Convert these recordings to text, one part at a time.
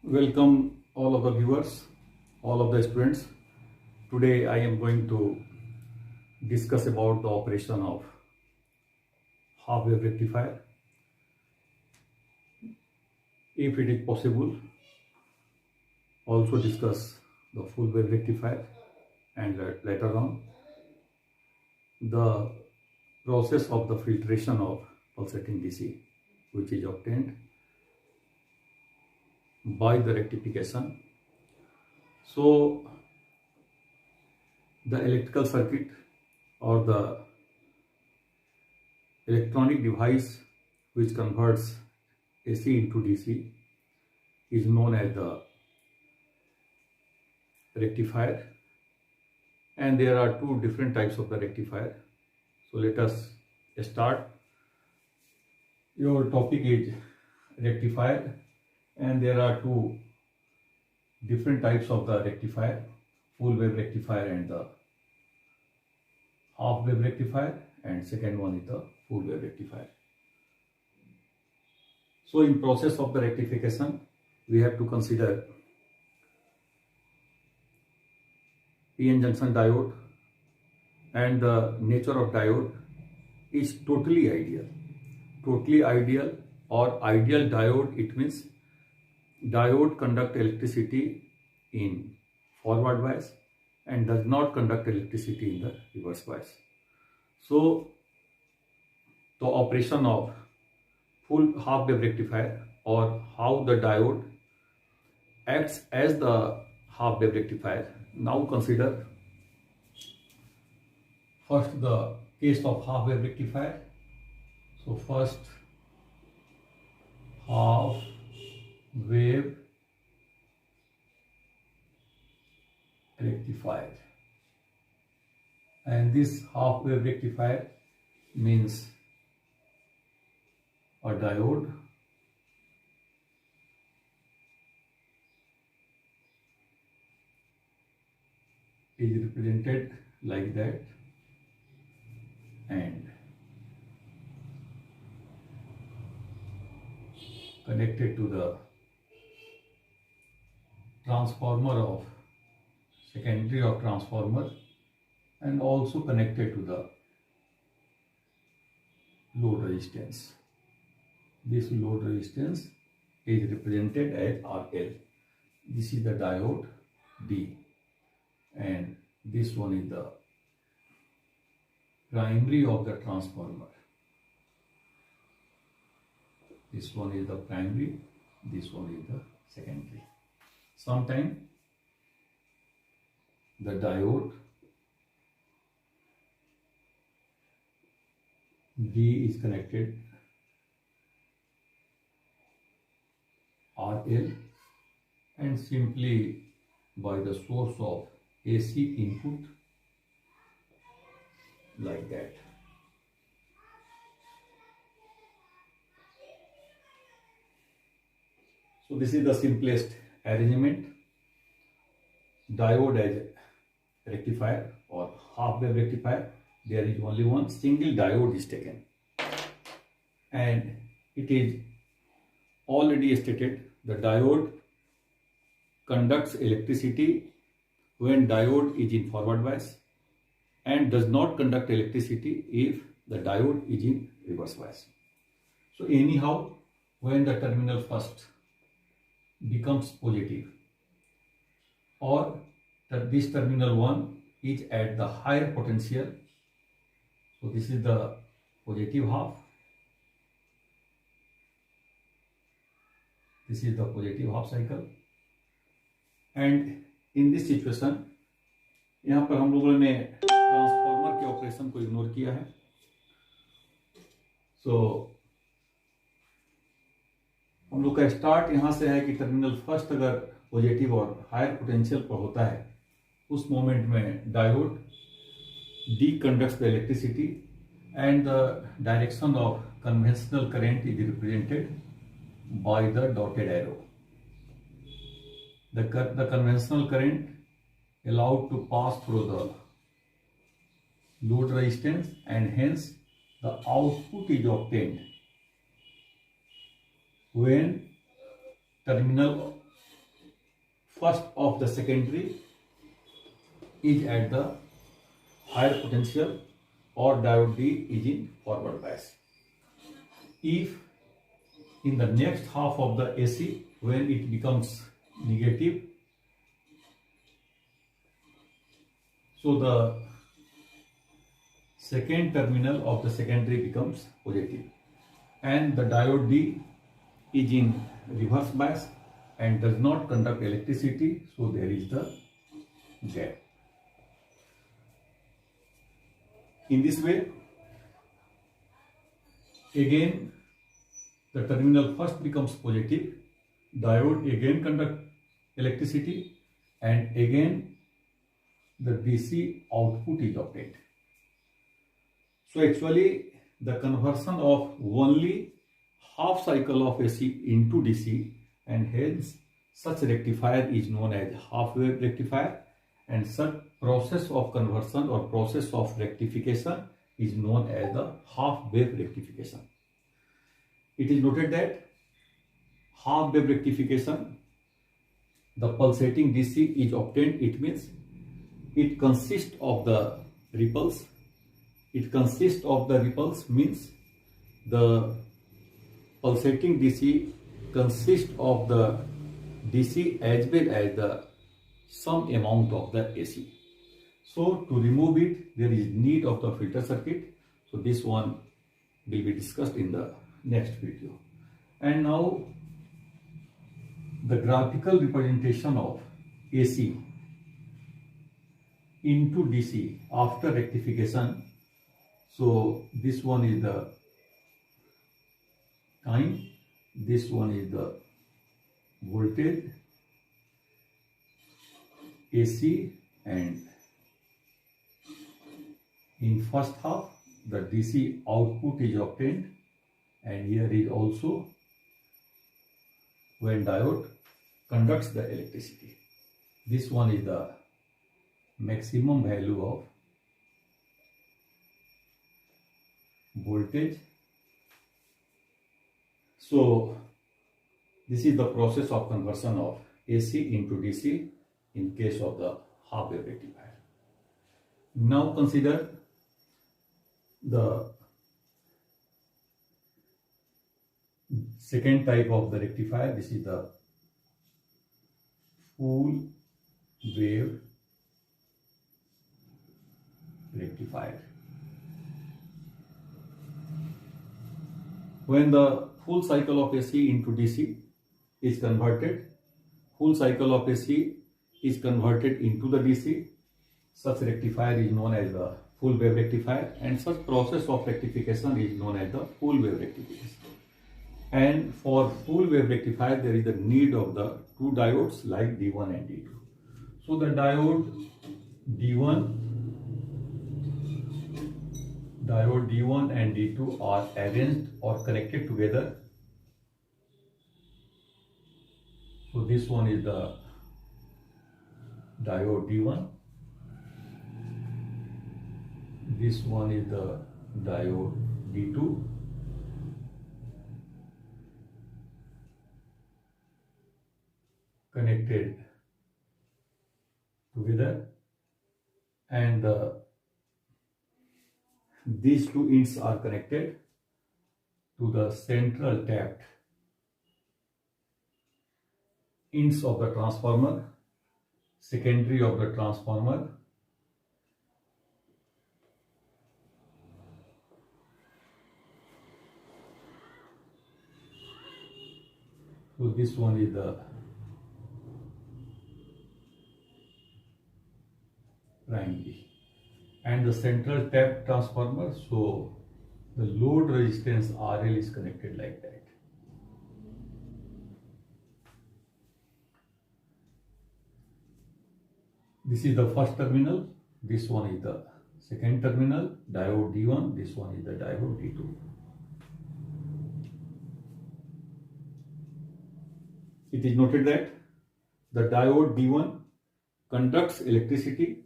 Welcome all of the viewers, all of the students. Today I am going to discuss about the operation of half wave rectifier. If it is possible, also discuss the full wave rectifier and later on the process of the filtration of pulsating DC, which is obtained by the rectification. So the electrical circuit or the electronic device which converts AC into DC is known as the rectifier, and there are two different types of the rectifier. So let us start. Your topic is rectifier, and there are two different types of the rectifier: full wave rectifier and the half wave rectifier, and second one is the full wave rectifier. So in process of the rectification, we have to consider PN junction diode, and the nature of diode is totally ideal. Totally ideal or ideal diode, it means diode conduct electricity in forward bias and does not conduct electricity in the reverse bias. So the operation of full half wave rectifier, or how the diode acts as the half wave rectifier. Now consider first the case of half wave rectifier. So first, half wave rectifier, and this half wave rectifier means a diode is represented like that, and connected to the transformer of secondary of transformer, and also connected to the load resistance. This load resistance is represented as RL. This is the diode D, and this one is the primary of the transformer. This one is the primary, this one is the secondary. Sometimes the diode D is connected RL, and simply by the source of AC input like that. So this is the simplest arrangement. Diode as rectifier or half wave rectifier, there is only one single diode is taken, and it is already stated the diode conducts electricity when diode is in forward bias and does not conduct electricity if the diode is in reverse bias. So anyhow, when the terminal first becomes positive, or that this terminal 1 is at the higher potential, so this is the positive half, this is the positive half cycle, and in this situation यहाँ पर हम लोगों ने transformer के operation को ignore किया है. सो हम लोग का स्टार्ट यहाँ से है कि टर्मिनल फर्स्ट अगर पॉजिटिव और हायर पोटेंशियल पर होता है, उस मोमेंट में diode D conducts the electricity and the direction of conventional current is represented by the dotted arrow. The conventional current allowed to pass through the load resistance, and hence the output is obtained when terminal first of the secondary is at the higher potential or diode D is in forward bias. If in the next half of the AC, when it becomes negative, so the second terminal of the secondary becomes positive, and the diode D is in reverse bias and does not conduct electricity, so there is the gap. In this way, again the terminal first becomes positive, diode again conduct electricity, and again the DC output is obtained. So actually the conversion of only half cycle of AC into DC, and hence such rectifier is known as half wave rectifier, and such process of conversion or process of rectification is known as the half wave rectification. It is noted that half wave rectification, the pulsating DC is obtained. It means it consists of the ripples. It consists of the ripples means the pulsating DC consists of the DC as well as the some amount of the AC. So to remove it, there is need of the filter circuit. So this one will be discussed in the next video. And now the graphical representation of AC into DC after rectification. So this one is the time, this one is the voltage, AC, and in first half the DC output is obtained, and here is also when diode conducts the electricity. This one is the maximum value of voltage. So this is the process of conversion of AC into DC in case of the half wave rectifier. Now consider the second type of the rectifier. This is the full wave rectifier. When the full cycle of AC into DC is converted, full cycle of AC is converted into the DC, such rectifier is known as the full wave rectifier, and such process of rectification is known as the full wave rectification. And for full wave rectifier, there is the need of the two diodes like D1 and D2. So the diode D1 and D2 are arranged or connected together. So this one is the diode D1, this one is the diode D2, connected together, and these two ends are connected to the central tapped ends of the transformer, secondary of the transformer, so this one is the primary, and the central tap transformer, so the load resistance RL is connected like that. This is the first terminal, this one is the second terminal, diode D1, this one is the diode D2. It is noted that the diode D1 conducts electricity,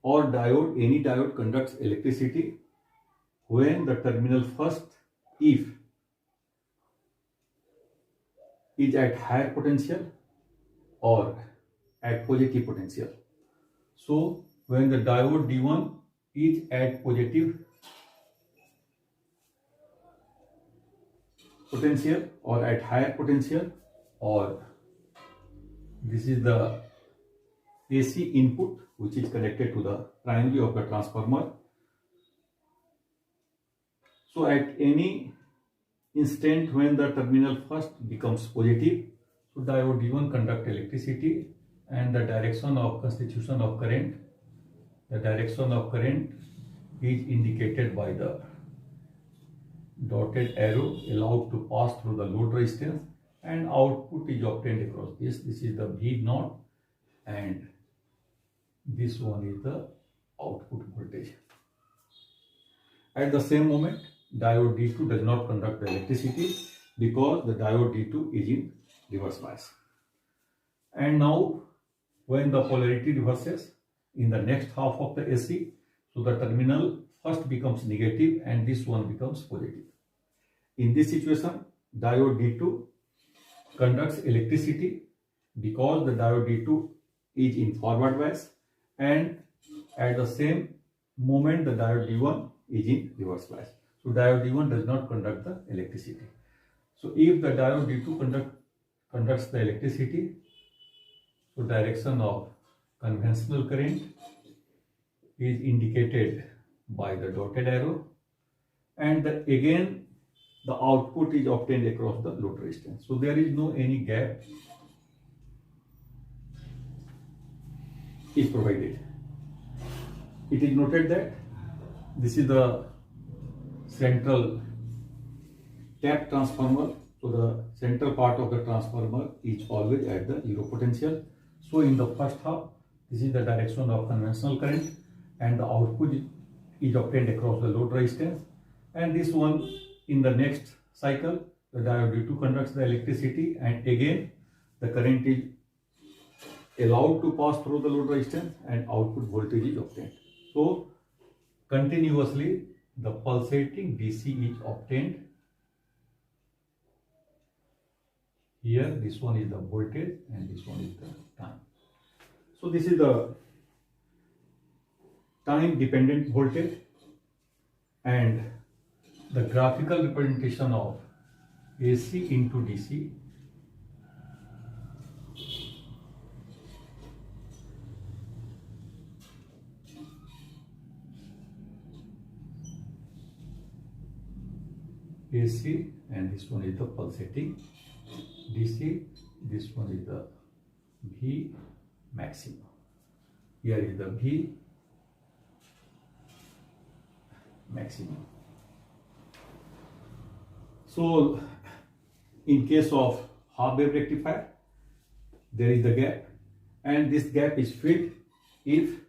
or any diode conducts electricity when the terminal first, if is at higher potential or at positive potential. So when the diode D1 is at positive potential or at higher potential, or this is the AC input which is connected to the primary of the transformer. So at any instant when the terminal first becomes positive, so diode D1 conduct electricity, and the direction of constitution of current, the direction of current is indicated by the dotted arrow allowed to pass through the load resistance, and output is obtained across this. This is the V naught, and this one is the output voltage. At the same moment, diode D2 does not conduct the electricity because the diode D2 is in reverse bias. And now when the polarity reverses in the next half of the AC, so the terminal first becomes negative and this one becomes positive. In this situation, diode D2 conducts electricity because the diode D2 is in forward bias, and at the same moment the diode D1 is in reverse bias. So diode D1 does not conduct the electricity. So if the diode D2 conducts the electricity, so direction of conventional current is indicated by the dotted arrow, and again the output is obtained across the load resistance. So there is no any gap is provided. It is noted that this is the central tap transformer. So the central part of the transformer is always at the zero potential. So in the first half, this is the direction of conventional current, and the output is obtained across the load resistance. And this one, in the next cycle, the diode D2 conducts the electricity, and again the current is allowed to pass through the load resistance and output voltage is obtained. So continuously the pulsating DC is obtained. Here this one is the voltage and this one is the time. So this is the time dependent voltage, and the graphical representation of AC into DC AC, and this one is the pulsating DC, this one is the V maximum. Here is the V maximum. So in case of half wave rectifier, there is the gap, and this gap is filled if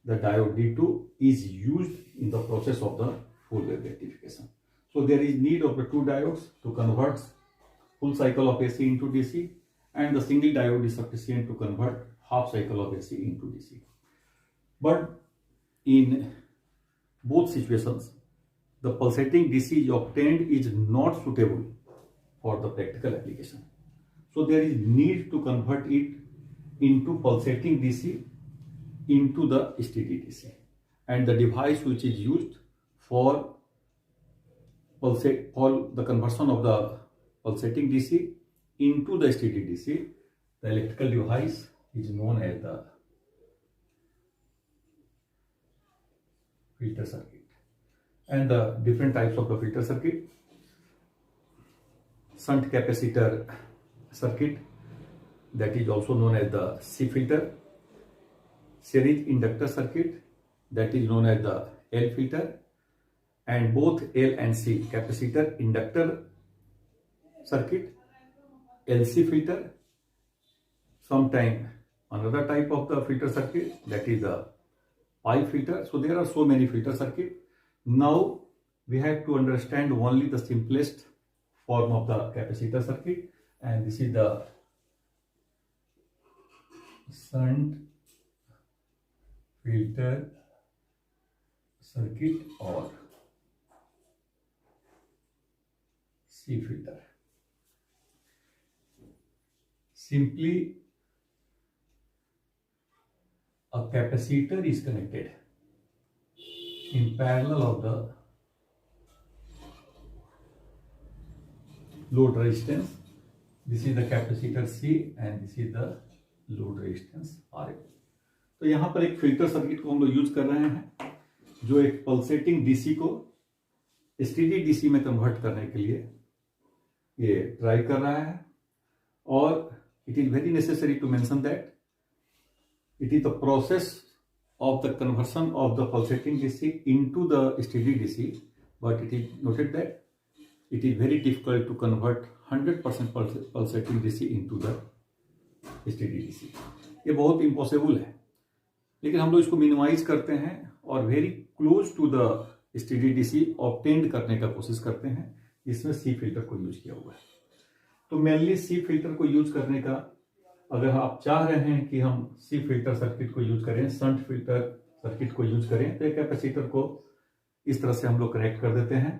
the diode D2 is used in the process of the full wave rectification. So there is need of the two diodes to convert full cycle of AC into DC, and the single diode is sufficient to convert half cycle of AC into DC. But in both situations, the pulsating DC obtained is not suitable for the practical application. So there is need to convert it into pulsating DC into the steady DC, and the device which is used for the conversion of the pulsating DC into the steady DC, the electrical device is known as the filter circuit. And the different types of the filter circuit: shunt capacitor circuit, that is also known as the C filter; series inductor circuit, that is known as the L filter; and both L and C, capacitor inductor circuit, LC filter. Sometime another type of the filter circuit, that is the pipe filter. So there are so many filter circuit. Now we have to understand only the simplest form of the capacitor circuit, and this is the shunt filter circuit or C filter. Simply a capacitor is connected in parallel of the load resistance. This is the capacitor C and this is the load resistance RL. तो यहाँ पर एक filter circuit को हम लोग use कर रहे हैं जो एक पल्सेटिंग डीसी को स्टेडी डीसी में कन्वर्ट करने के लिए ये ट्राई कर रहा है। और it is very necessary to mention that it is the process of the conversion of the pulsating DC into the steady DC, but it is noted that it is very difficult to convert 100% pulsating DC into the steady DC. ये बहुत impossible है, लेकिन हम लोग इसको minimise करते हैं और very close to the steady DC obtain करने का कोशिश करते हैं, जिसमें सी फिल्टर को यूज किया हुआ है। तो मेनली सी फिल्टर को यूज करने का, अगर आप चाह रहे हैं कि हम सी फिल्टर सर्किट को यूज करें, शंट फिल्टर सर्किट को यूज करें, तो एक कैपेसिटर को इस तरह से हम लोग कनेक्ट कर देते हैं।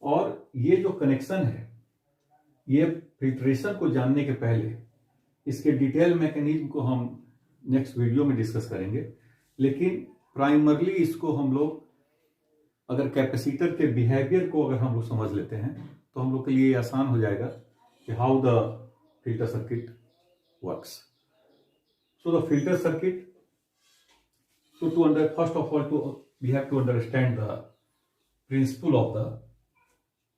और ये जो कनेक्शन है, ये फिल्ट्रेशन को जानने के पहले इसके डिटेल मैकेनिज्म को हम नेक्स्ट वीडियो में डिस्कस करेंगे, लेकिन प्राइमरली इसको हम लोग अगर कैपेसिटर के बिहेवियर को अगर हम लोग समझ लेते हैं तो हम लोग के लिए आसान हो जाएगा कि how the filter circuit works. So the filter circuit, so first of all we have to understand the principle of the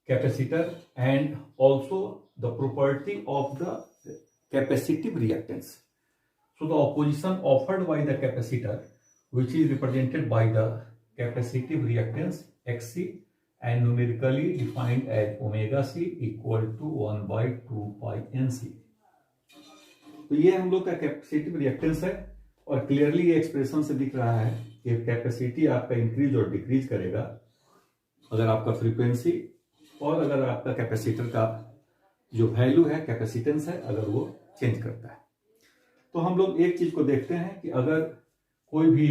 capacitor and also the property of the capacitive reactance. So the opposition offered by the capacitor, which is represented by the capacitive reactance Xc and numerically defined as omega C equal to 1 by 2 pi Nc. तो ये हम लोग का capacitive reactance है और clearly ये expression से दिख रहा है कि कैपेसिटी आपका इंक्रीज और डिक्रीज करेगा अगर आपका फ्रीक्वेंसी और अगर आपका कैपेसिटर का जो वैल्यू है, कैपेसिटेंस है, अगर वो चेंज करता है। तो हम लोग एक चीज को देखते हैं कि अगर कोई भी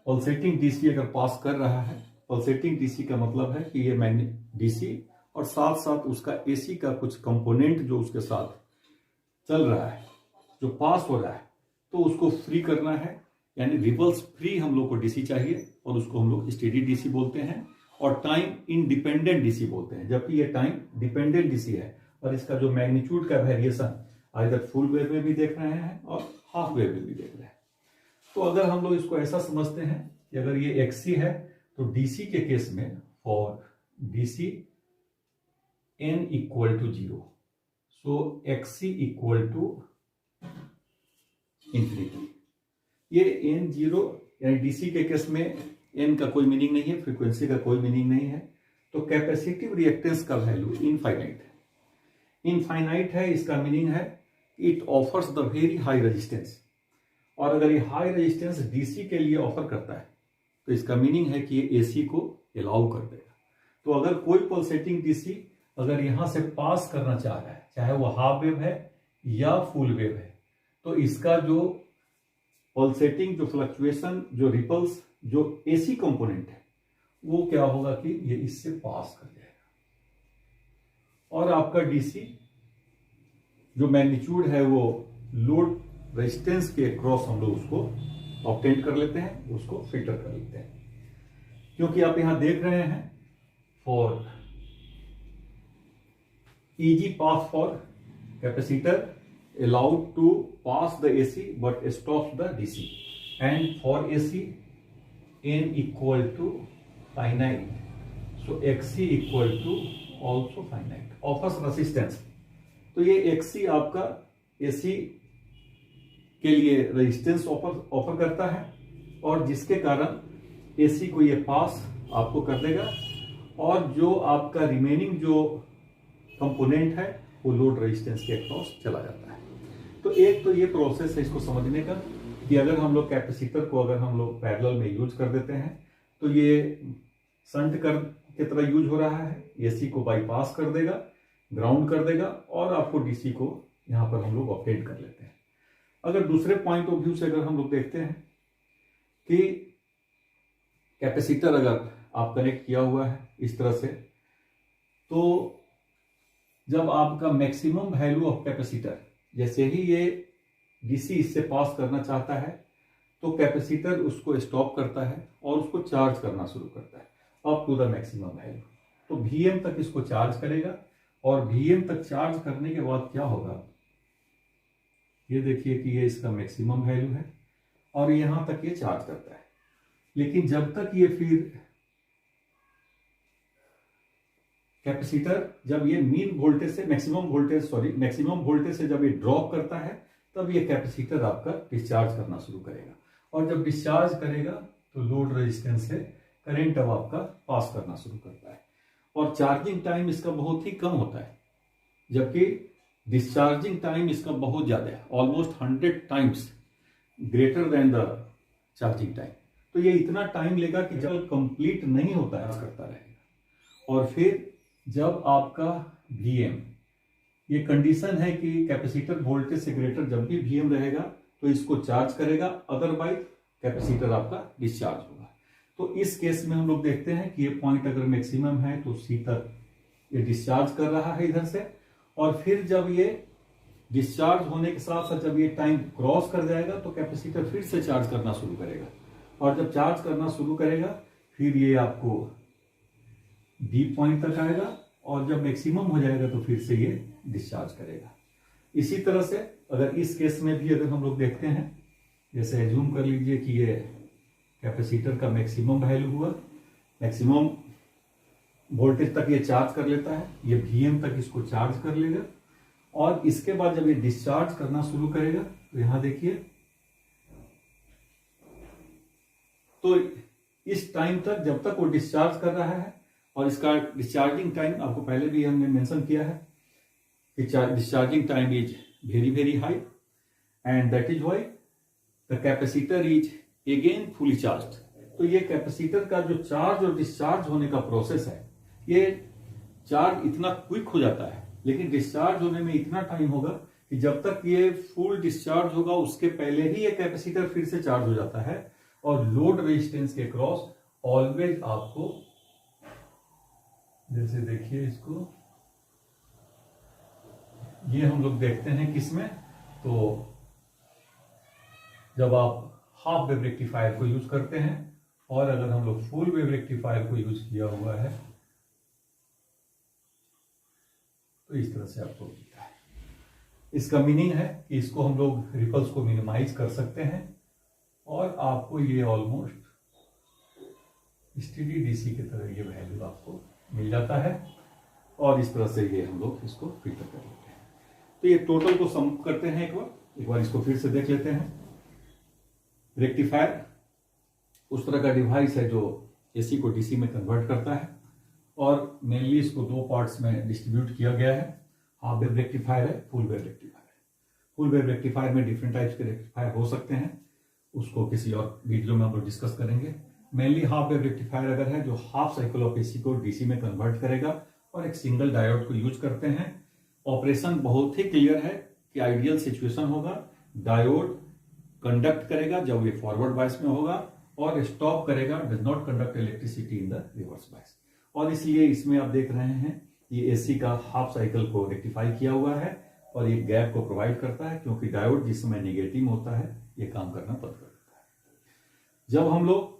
पल्सेटिंग डीसी अगर पास कर रहा है, पल्सेटिंग डीसी का मतलब है कि ये मैग्नेट डीसी और साथ साथ उसका एसी का कुछ कंपोनेंट जो उसके साथ चल रहा है, जो पास हो रहा है, तो उसको फ्री करना है, यानी रिपल्स फ्री हम लोग को डीसी चाहिए और उसको हम लोग स्टेडी डीसी बोलते हैं और टाइम इंडिपेंडेंट डीसी बोलते हैं। जबकि ये टाइम डिपेंडेंट डीसी है और इसका जो मैग्नीट्यूड का वेरिएशन आइदर फुल वेव में भी देख रहे हैं और हाफ वेव में भी देख रहे हैं। तो अगर हम लोग इसको ऐसा समझते हैं कि अगर ये एक्सी है तो डीसी के केस में for DC n equal to 0, so Xc equal to infinity. ये n0 यानी डीसी के केस में n का कोई मीनिंग नहीं है, फ्रीक्वेंसी का कोई मीनिंग नहीं है, तो कैपेसिटिव रिएक्टेंस का वैल्यू इनफाइनाइट है। इनफाइनाइट है, इसका मीनिंग है it offers the very high resistance, और अगर ये हाई रेजिस्टेंस डीसी के लिए ऑफर करता है तो इसका मीनिंग है कि ये एसी को अलाउ कर देगा। तो अगर कोई पल्सेटिंग डीसी अगर यहां से पास करना चाह रहा है, चाहे वो हाफ वेव है या फुल वेव है, तो इसका जो पल्सेटिंग, जो फ्लक्चुएशन, जो रिपल्स, जो एसी कंपोनेंट है, वो क्या होगा कि ये इससे पास कर जाएगा और आपका डीसी जो मैग्नीट्यूड है वो लोड रेजिस्टेंस के क्रॉस हम लोग उसको ऑब्टेन कर लेते हैं, उसको फिल्टर कर लेते हैं। क्योंकि आप यहां देख रहे हैं for easy path for capacitor allowed to pass the AC but stops the DC, and for AC n equal to finite, so Xc equal to also finite, offers resistance। तो ये Xc आपका AC के लिए resistance offer करता है और जिसके कारण AC को ये पास आपको कर देगा और जो आपका रिमेनिंग जो कंपोनेंट है वो लोड रेजिस्टेंस के अक्रॉस चला जाता है। तो एक तो ये प्रोसेस है इसको समझने का कि अगर हम लोग कैपेसिटर को अगर हम लोग पैरेलल में यूज कर देते हैं तो ये शंट की तरह यूज हो रहा है, एसी को बाईपास कर देगा, ग्राउंड कर देगा और आपको डीसी को यहां पर हम लोग ऑपरेट कर लेते हैं। अगर दूसरे पॉइंट ऑफ व्यू से अगर हम लोग देखते हैं कि कैपेसिटर अगर आप कनेक्ट किया हुआ है इस तरह से, तो जब आपका मैक्सिमम वैल्यू ऑफ कैपेसिटर, जैसे ही ये डीसी इससे पास करना चाहता है तो कैपेसिटर उसको स्टॉप करता है और उसको चार्ज करना शुरू करता है up to the maximum value. तो Vm तक इसको चार्ज करेगा और Vm तक चार्ज करने के बाद क्या होगा, ये देखिए कि ये इसका मैक्सिमम वैल्यू है और यहां तक ये चार्ज करता है। लेकिन जब तक ये फिर कैपेसिटर जब ये मीन वोल्टेज से मैक्सिमम वोल्टेज से जब ये ड्रॉप करता है तब ये कैपेसिटर आपका डिस्चार्ज करना शुरू करेगा और जब डिस्चार्ज करेगा तो लोड रेजिस्टेंस से करंट अब आपका पास करना शुरू करता है और चार्जिंग टाइम इसका बहुत ही कम होता है, जबकि डिस्चार्जिंग टाइम इसका बहुत ज्यादा है, almost 100 times greater than the charging time. तो ये इतना टाइम लेगा कि जब कंप्लीट नहीं होता है करता रहेगा। और फिर जब आपका Vm, ये कंडीशन है कि कैपेसिटर वोल्टेज से ग्रेटर जब भी Vm रहेगा तो इसको चार्ज करेगा, अदरवाइज कैपेसिटर आपका डिस्चार्ज होगा। तो इस केस में हम लोग देखते हैं कि ये पॉइंट अगर मैक्सिमम है तो C तक ये डिस्चार्ज कर रहा है इधर से, और फिर जब ये डिस्चार्ज होने के साथ साथ जब ये टाइम क्रॉस कर जाएगा तो कैपेसिटर फिर से चार्ज करना शुरू करेगा और जब चार्ज करना शुरू करेगा फिर ये आपको D पॉइंट तक आएगा और जब मैक्सिमम हो जाएगा तो फिर से ये डिस्चार्ज करेगा। इसी तरह से अगर इस केस में भी अगर हम लोग देखते हैं, जैसे एज्यूम कर लीजिए कि ये कैपेसिटर का मैक्सिमम वैल्यू हुआ, मैक्सिमम वोल्टेज तक ये चार्ज कर लेता है, ये Vm तक इसको चार्ज कर लेगा और इसके बाद जब ये डिस्चार्ज करना शुरू करेगा तो यहां देखिए, तो इस टाइम तक जब तक वो डिस्चार्ज कर रहा है, और इसका डिस्चार्जिंग टाइम आपको पहले भी हमने मेंशन किया है कि discharging time is very very high and that is why the capacitor is again fully charge. तो ये कैपेसिटर का जो चार्ज और डिस्चार्ज होने का प्रोसेस है, ये चार्ज इतना क्विक हो जाता है लेकिन डिस्चार्ज होने में इतना टाइम होगा कि जब तक ये फुल डिस्चार्ज होगा उसके पहले ही ये कैपेसिटर फिर से चार्ज हो जाता है और लोड रेजिस्टेंस के क्रॉस ऑलवेज आपको, जैसे देखिए इसको, ये हम लोग देखते हैं किसमें, तो जब आप हाफ वेव रेक्टिफायर को यूज करते हैं और अगर हम लोग फुल वेव रेक्टिफायर को यूज किया हुआ है तो इस तरह से आपको मिलता है। इसका मीनिंग है कि इसको हम लोग रिपल्स को मिनिमाइज कर सकते हैं और आपको ये ऑलमोस्ट स्टेडी डीसी की तरह ये वैल्यू आपको मिल जाता है और इस तरह से ये हम लोग इसको फिल्टर कर लेते हैं। तो ये टोटल को सम करते हैं एक बार इसको फिर से देख लेते हैं। रेक्टिफायर उस तरह का डिवाइस है जो एसी को डीसी में कन्वर्ट करता है और मेनली इसको दो पार्ट्स में डिस्ट्रीब्यूट किया गया है। हाफ वेव रेक्टिफायर है, फुल वेव रेक्टिफायर है। फुल वेव रेक्टिफायर में डिफरेंट टाइप्स के रेक्टिफायर हो सकते हैं, उसको किसी और वीडियो में हम लोग डिस्कस करेंगे। मेनली हाफ वेव रेक्टिफायर अगर है जो हाफ साइकिल ऑफ एसी को डीसी में कन्वर्ट करेगा और एक सिंगल डायोड को यूज करते हैं। ऑपरेशन बहुत ही क्लियर है कि आइडियल सिचुएशन होगा, डायोड कंडक्ट करेगा जब ये फॉरवर्ड बायस में होगा और स्टॉप करेगा, does not conduct electricity in the reverse bias. और इसलिए इसमें आप देख रहे हैं ये एसी का हाफ साइकिल को रेक्टिफाई किया हुआ है और ये गैप को प्रोवाइड करता है, क्योंकि डायोड जिस समय नेगेटिव होता है ये काम करना बंद कर देता है। जब हम लोग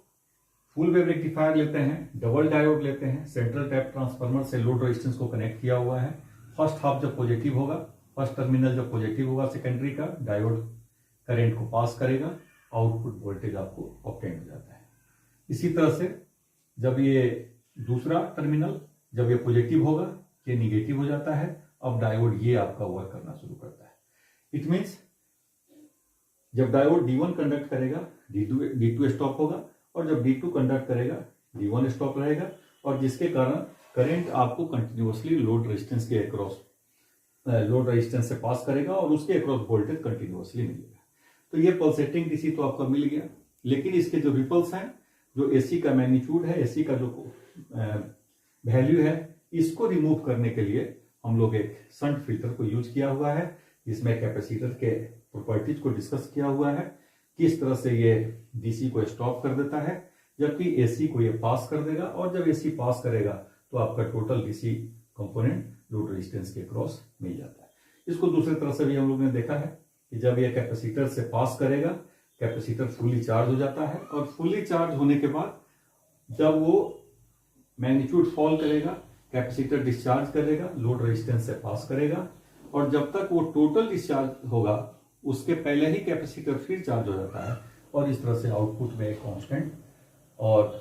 फुल वेव रेक्टिफायर लेते हैं, डबल डायोड लेते हैं, सेंट्रल टैप ट्रांसफार्मर से लोड रेजिस्टेंस को कनेक्ट किया हुआ है। फर्स्ट हाफ जब पॉजिटिव होगा, फर्स्ट टर्मिनल जब पॉजिटिव होगा सेकेंडरी का, डायोड करंट को पास करेगा, आउटपुट वोल्टेज आपको ऑब्टेन हो जाता है। इसी तरह से जब ये दूसरा टर्मिनल जब ये पॉजिटिव होगा, ये निगेटिव हो जाता है, अब डायोड ये आपका वर्क करना शुरू करता है। इट मीन्स जब डायोड D1 कंडक्ट करेगा D2 स्टॉप होगा और जब D2 कंडक्ट करेगा D1 स्टॉप रहेगा और जिसके कारण करंट आपको कंटिन्यूअसली लोड रेजिस्टेंस के अक्रॉस लोड रेजिस्टेंस से पास करेगा और उसके अक्रॉस वोल्टेज कंटिन्यूअसली मिलेगा। तो ये पल्सेटिंग डीसी तो आपका मिल गया, लेकिन इसके जो रिपल्स हैं, जो एसी का मैग्नीट्यूड है, एसी का जो वैल्यू है, इसको रिमूव करने के लिए हम लोग एक शंट फिल्टर को यूज किया हुआ है, जिसमें कैपेसिटर के प्रॉपर्टीज को डिस्कस किया हुआ है, किस तरह से ये डीसी को स्टॉप कर देता है जबकि एसी को ये पास कर देगा, और जब एसी पास करेगा तो आपका total DC component load resistance के क्रॉस मिल जाता है। इसको दूसरी तरह से भी हम लोग ने देखा है कि जब ये कैपेसिटर से पास करेगा, कैपेसिटर फुली चार्ज हो जाता है, और फुली चार्ज होने के बाद जब वो मैग्नीट्यूड फॉल करेगा, कैपेसिटर डिस्चार्ज करेगा, लोड रेजिस्टेंस से पास करेगा, और जब तक वो टोटल डिस्चार्ज होगा उसके पहले ही कैपेसिटर फिर चार्ज हो जाता है, और इस तरह से आउटपुट में एक कांस्टेंट और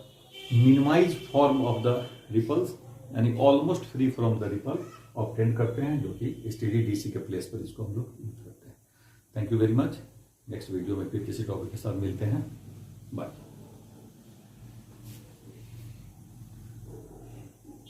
minimise form of the ripples, यानी almost free from the ripple obtain करते हैं, जो कि स्टेडी डीसी के प्लेस पर इसको हम लोग यूज करते हैं। Thank you very much. Next video में फिर किसी टॉपिक के साथ मिलते हैं। बाय।